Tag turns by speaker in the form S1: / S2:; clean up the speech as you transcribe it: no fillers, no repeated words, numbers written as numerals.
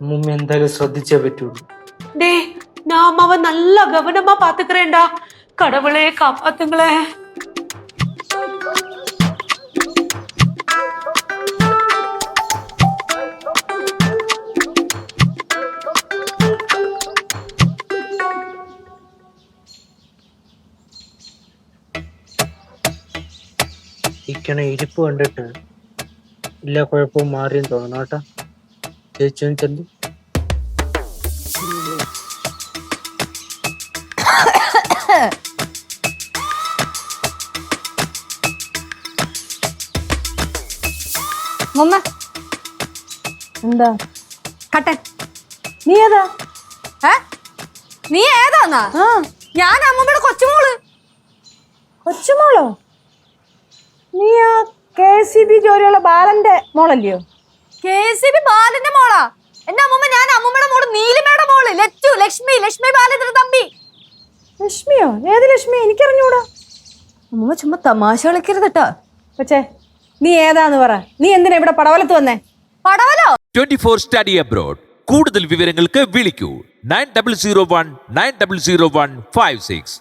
S1: അമ്മൂമ്മ എന്തായാലും ശ്രദ്ധിച്ചേ പറ്റുള്ളൂ.
S2: டே நான் அம்மாவை நல்லா கவனமா பாத்துக்கிறேன்டா. கடவுளே காப்பாத்துங்களே.
S1: ഇരിക്കണ ഇരിപ്പ് കണ്ടിട്ട് എല്ലാ കുഴപ്പവും മാറിയെന്ന് തോന്നണം കേട്ടോ. ചേച്ചി ചെല്ലു.
S3: മമ്മ എന്താ കട്ടൻ നീ ഏതാ? നീ ഏതാന്നാ? ഞാൻ അമ്മമ്മയുടെ കൊച്ചുമോള്. കൊച്ചുമോളോ? നീ ആ KCB ജോലിയുള്ള ബാലന്റെ മോളല്ലയോ? KCB ബാലന്റെ മോളാ എന്റെ അമ്മമ്മ. ഞാൻ അമ്മമ്മയുടെ മോള് നീലിമയുടെ മോള് ലച്ചു. ലക്ഷ്മി ബാലന്റെ തമ്പി. ലക്ഷ്മിയോ? ഏത് ലക്ഷ്മി? എനിക്കറിഞ്ഞൂടാ. അമ്മമ്മ ചുമ്മാ തമാശ കളിക്കരുത് കേട്ടോ. പക്ഷേ നീ ഏതാന്ന് പറ. നീ എന്തിനാ ഇവിടെ പടവലത്ത് വന്നേ? പടവലോ?
S4: 24 സ്റ്റഡി അബ്രോഡ്. കൂടുതൽ വിവരങ്ങൾക്ക് വിളിക്കൂ 9001 900156.